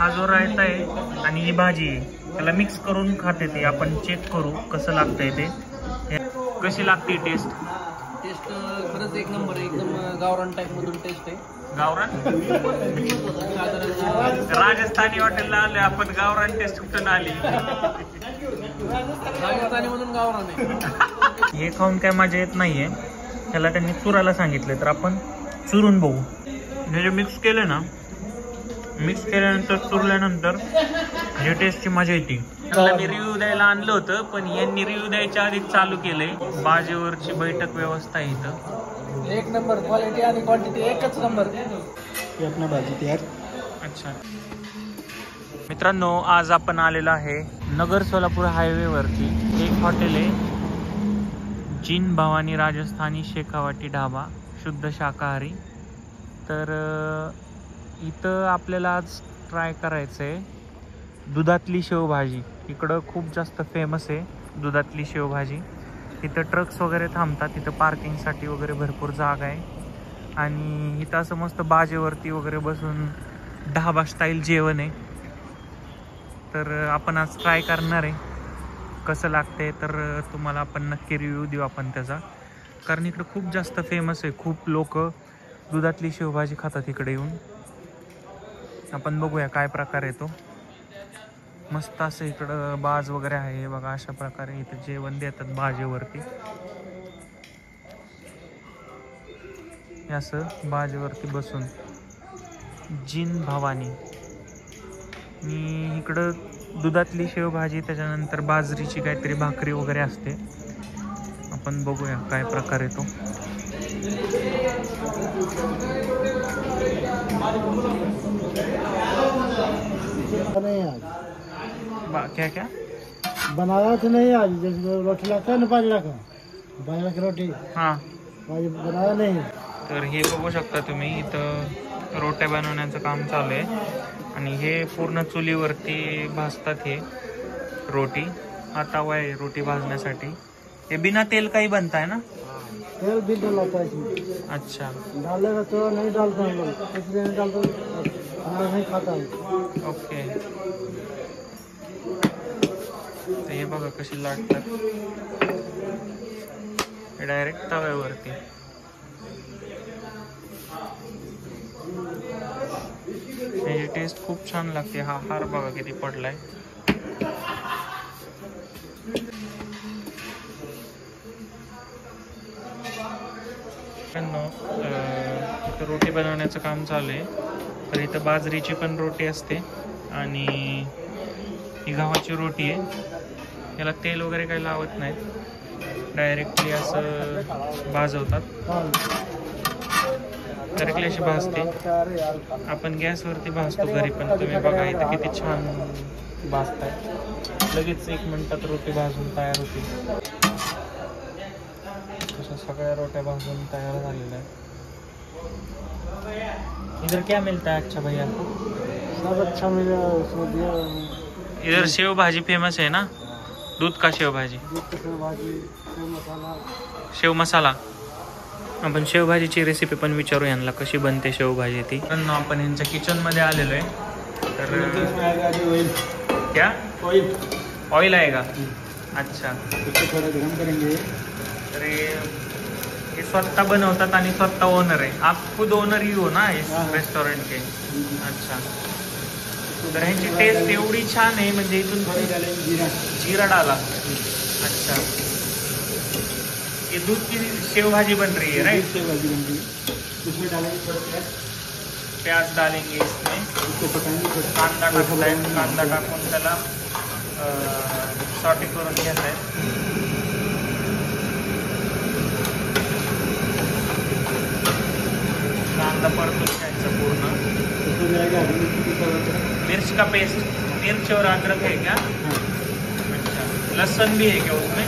हा जो रायता आहे आणि ही भाजी आहे त्याला मिक्स करून खाते ते. आपण चेक करू कसं लागतंय ते. कशी लागते टेस्ट? टेस्ट खरंच एक नंबर आहे. एकदम गावरान टाईप मधून टेस्ट आहे. गावरान राजस्थानी हॉटेलला आले आपण, गावरान टेस्ट कुठून आली? राजस्थानी मधून गावरान आहे. हे खाऊन काय मजा येत नाहीये. त्याला त्यांनी चुरायला सांगितलं तर आपण चुरून बघू. हे जे मिक्स केलं ना, मिक्स केल्यानंतर चुरल्यानंतर हे टेस्टची मजा येते. त्यांना मी रिव्ह्यू द्यायला आणलं होतं पण यांनी रिव्ह्यू द्यायच्या आधीच चालू केलंय. बाजेवरची बैठक व्यवस्था आहे इथं. एक नंबर क्वालिटी आणि क्वांटिटी एकच नंबर. आपला भाजी तयार. अच्छा मित्रांनो, आज आपण आलेलो आहे नगर सोलापूर हायवे वरती. एक हॉटेल आहे जिन भवानी राजस्थानी शेखावटी ढाबा, शुद्ध शाकाहारी. तर इथं आपल्याला आज ट्राय करायचं आहे दुधातली शेवभाजी. इकडं खूप जास्त फेमस आहे दुधातली शेवभाजी. इथं ट्रक्स वगैरे थांबतात, इथं पार्किंगसाठी वगैरे भरपूर जागा आहे. आणि इथं असं मस्त बाजेवरती वगैरे बसून ढाबा स्टाईल जेवण आहे. तर आपण आज ट्राय करणार आहे कसं लागतंय. तर तुम्हाला आपण नक्की रिव्ह्यू देऊ आपण त्याचा, कारण इकडं खूप जास्त फेमस आहे. खूप लोक दुधातली शेवभाजी खातात इकडे येऊन. आपण बघूया काय प्रकार आहे तो. मस्त असं इकडं बाज वगैरे आहे बघा. अशा प्रकारे इथं जेवण देतात बाजेवरती. असं बाजेवरती बसून जिन भवानी. आणि इकडं दुधातली शेवभाजी, त्याच्यानंतर बाजरीची काहीतरी भाकरी वगैरे असते. आपण बघूया काय प्रकार आहे तो. क्या क्या बनाया तो नहीं आज, जैसे रोटी लाता है ना बाजरा का, बाजरा की रोटी. हां, बनाया नहीं. तर हे बघू शकता तुम्ही, इथं रोट्या बनवण्याचं काम चालू आहे. आणि हे पूर्ण चुलीवरती भाजतात हे रोटी. हा तवा आहे रोटी भाजण्यासाठी. हे बिना तेल काही बनता है ना? तेल भी डालता है इसमें. अच्छा, डालेगा तो नहीं डालते हम लोग, इसलिए नहीं डालते, हमारा नहीं खाता है. ओके. तर हे बघा कशी लाटतात डायरेक्ट तव्यावरती. याची टेस्ट खूप छान लागते. हा हार बघा किती पडलाय. इथं रोटी बनवण्याचं काम चालू आहे. तर इथं बाजरीची पण रोटी असते आणि ही गव्हाची रोटी आहे. याला तेल वगैरे काही लावत नाहीत, डायरेक्टली असं भाजवतात. डायरेक्टली अशी भाजते. आपण गॅसवरती भाजतो घरी, पण तुम्ही बघा इथं किती छान भाजताय. लगेच 1 मिनिटात रोटी भाजून तयार होती. अशा सगळ्या रोट्या भाजून तयार झालेल्या आहेत. इधर क्या मिलता है अच्छा भैया? सब अच्छा मिला. इधर शेव भाजी फेमस है ना, दूध का शेव भाजी, शेव मसाला. आपण शेवभाजीची रेसिपी पण विचारू यांना कशी बनते शेवभाजी ती. पण आपण यांच्या किचन मध्ये आलेलो आहे. तर क्या ऑइल आहे का? अच्छा. थोड़ा गरम करेंगे. तर हे स्वतः बनवतात आणि स्वतः ओनर आहे. आप खुद ओनर ही हो ना इस रेस्टोरेंट के? अच्छा. तर ह्यांची टेस्ट एवढी छान आहे, म्हणजे इथून जीरा डाला. अच्छा, ये दूध की शेव भाजी बन रही है राइट? शेव भाजी बन रही है. इसमें डालेंगे थोड़ा प्याज डालेंगे इसमें. इसको पकाएंगे. कांदा टाकताय. कांदा टाकून त्याला सॉटे करून घेत आहे. कांदा परतून घ्यायचा पूर्ण. मिर्च का पेस्ट, मिर्च और अदरक है क्या? अच्छा, लहसुन भी है क्या उसमें?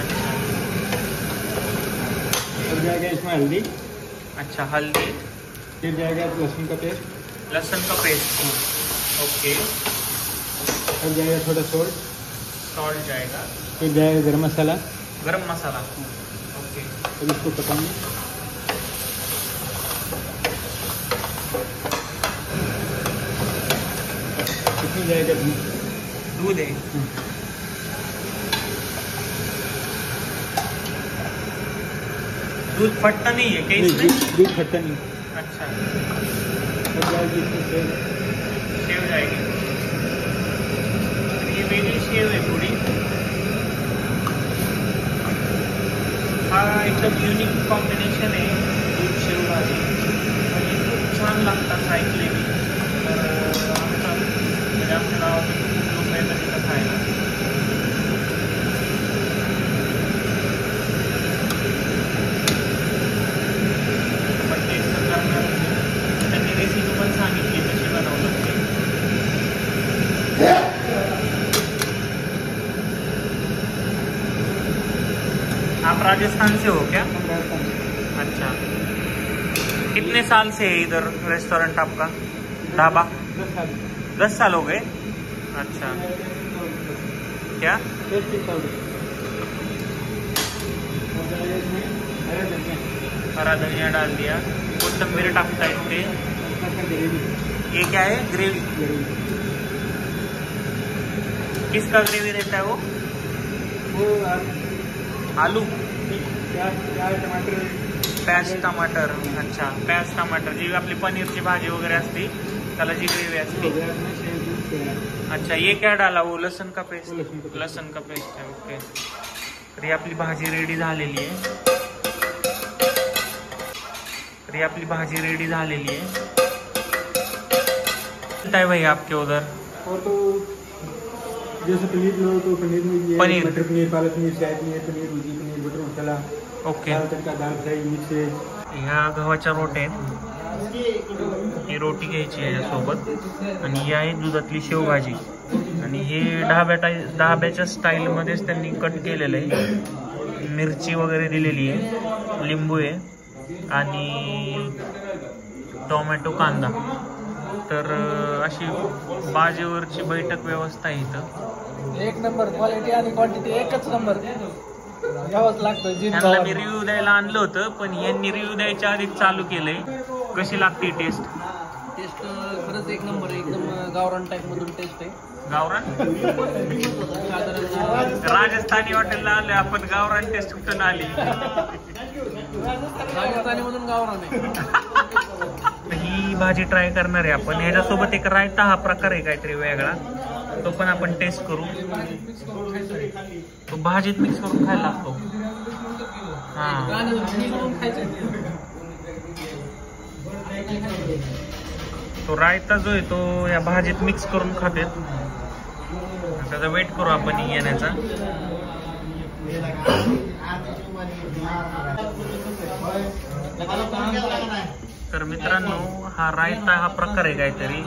अच्छा. और जाएगा इसमें हल्दी. अच्छा, हल्दी. फिर जाएगा लहसुन का पेस्ट. लहसुन का पेस्ट. ओके. फिर जाएगा थोड़ा सॉल्ट. सॉल्ट जाएगा. फिर जाएगा गरम मसाला. गरम मसाला. ओके. फिर इसको पकाएंगे. दूध आहे. दूध फट्टा नहीं है क्या इसमें? दूध खट्टा नहीं. अच्छा, सेव शेव जाएगी. ये वेगळी शेव आहे थोडी. हा एकदम युनिक कॉम्बिनेशन आहे दूध शेव भाजी आणि खूप छान लागतात ऐकले मी. तर आमच्या गावात खूप लोक येतात तिथं खायला. त्यांनी रेसिपी पण सांगितली कशी बनवतात ते. आप राजस्थान से हो क्या? अच्छा, कितने साल से है इधर रेस्टोरेंट आपका, ढाबा? 10 साल हो गए. अच्छा, क्या हरा धनिया डाल दिया, कोथिंबीर टाकता है. ये क्या है? ग्रेवी. किसका ग्रेवी रहता है वो? आलू, प्याज टमाटर. अच्छा, प्याज टमाटर जी आपली पनीरची भाजी वगैरे असते त्याला जी ग्रेवी असते. अच्छा, ये क्या डाला? वो लसन का पेस्ट. लसन का पेस्ट है. ओके. तर ही आपली भाजी रेडी झालेली आहे. ये अपनी भाजी रेडी झालेली है. है भाई आपके उधर? और तो जैसे पनीर लो तो पनीर में भी है, पनीर, मटर पनीर, पालक पनीर, शाही पनीर, पनीर भुर्जी, पनीर बटर मसाला. ओके. दाल तड़का, दाल फ्राई, मिक्स. ह्या गव्हाच्या रोट्या आहेत. ही रोटी घ्यायची आहे यासोबत आणि ही आहे दुधातली शेवभाजी. आणि हे ढाब्याच्या स्टाईलमध्येच त्यांनी कट केलेलं आहे. मिरची वगैरे दिलेली आहे, लिंबू आहे आणि टोमॅटो, कांदा. तर अशी बाजेवरची बैठक व्यवस्था आहे इथं. एक नंबर क्वालिटी आणि क्वांटिटी एकच नंबर घ्यावंच लागतं. यांना मी रिव्ह्यू द्यायला आणलं होतं पण यांनी रिव्ह्यू द्यायच्या आधीच चालू केलंय. कशी लागते टेस्ट? टेस्ट खरंच एक नंबर आहे. एकदम गावरान टाईप मधून टेस्ट आहे. गावरान? राजस्थानी हॉटेलला आले आपण, गावरान टेस्ट कुठून आली? राजस्थानी मधून गावरान आहे. ही भाजी ट्राय करणार आहे आपण. ह्याच्यासोबत एक रायता हा प्रकार आहे काहीतरी वेगळा, तो पण आपण टेस्ट करू. तो भाजीत मिक्स करून खायला लागतो. हा, तो रायता जो आहे तो या भाजीत मिक्स करून खातात. त्याचा वेट करू आपण येण्याचा. तर मित्रांनो, हा रायता हा प्रकार आहे काहीतरी.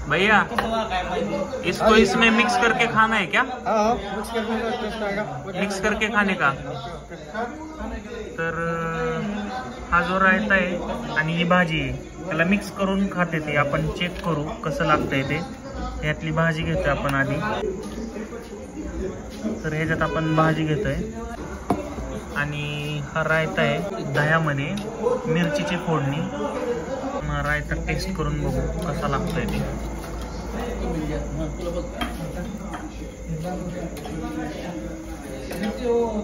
भैया, इसको इसमें मिक्स करके खाना है क्या? मिक्स करके खाने का. तर हा जो रायता आहे आणि ही भाजी आहे त्याला मिक्स करून खाते ते. आपण चेक करू कसं लागतंय ते. ह्यातली भाजी घेतोय आपण आधी. तर ह्याच्यात आपण भाजी घेतोय आणि हा रायता आहे दह्यामध्ये, मिरचीची फोडणी. रायता टेस्ट करून बघू कसा लागतोय ते.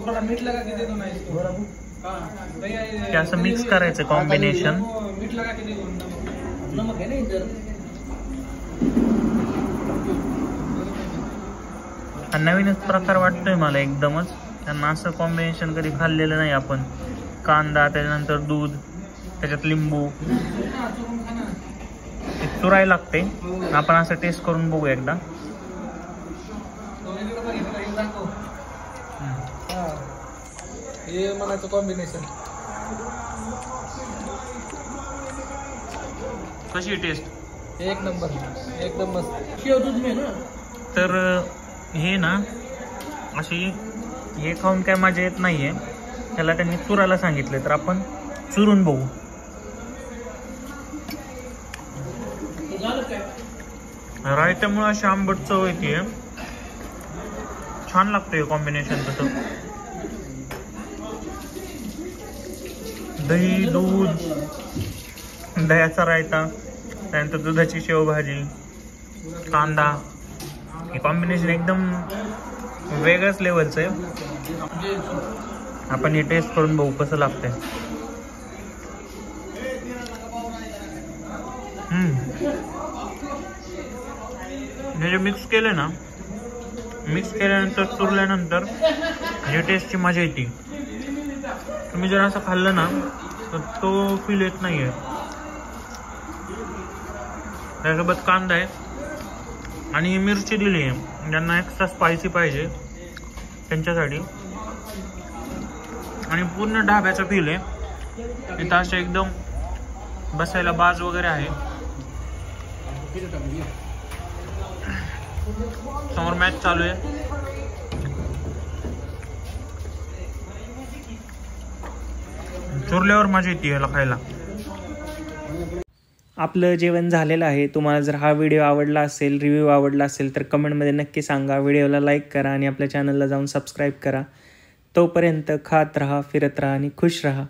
थोड़ा मीठ लगा के दे दो ना इसको. ते असं मिक्स करायचं कॉम्बिनेशन. मीठ लगा के दे दो. नमक है ना इधर. हा नवीनच प्रकार वाटतोय मला एकदमच. त्यांना असं कॉम्बिनेशन कधी खाल्लेलं नाही आपण. कांदा, त्याच्यानंतर दूध, त्याच्यात लिंबू, चुराय लागते. आपण असं टेस्ट करून बघू एकदा. हे म्हणायचं कॉम्बिनेशन. कशी टेस्ट? एक नंबर, एकदम मस्त. शेव दूध में ना. तर हे ना अशी हे खाऊन काय मजा येत नाहीये. त्याला त्यांनी चुरायला सांगितले तर आपण चुरून बघू. रायत्यामुळे अशी आंबट चव येते. छान लागतंय कॉम्बिनेशन तसं. दही, दूध, दह्याचा रायता, त्यानंतर दुधाची शेवभाजी, कांदा, हे कॉम्बिनेशन एकदम वेगळ्याच लेवलचं आहे. आपण हे टेस्ट करून बघू कसं लागतंय. हे जे मिक्स केलं ना, मिक्स केल्यानंतर चुरल्यानंतर हे टेस्टची मजा येते. तुम्ही जर असं खाल्लं ना तर तो फील येत नाहीये. त्यासोबत कांदा आहे आणि मिरची दिली आहे, ज्यांना एक्स्ट्रा स्पायसी पाहिजे त्यांच्यासाठी. आणि पूर्ण ढाब्याचा फील आहे. इथं असे एकदम बसायला बाज वगैरे आहे. समोर मॅच चालू आहे. चुरल्यावर मजा येते याला खायला. आपलं जेवण झालेलं आहे. तुम्हाला जर हा व्हिडिओ आवडला असेल, रिव्ह्यू आवडला असेल तर कमेंटमध्ये नक्की सांगा. व्हिडिओला लाईक करा आणि आपल्या चॅनलला जाऊन सबस्क्राईब करा. तोपर्यंत खात राहा, फिरत राहा आणि खुश राहा.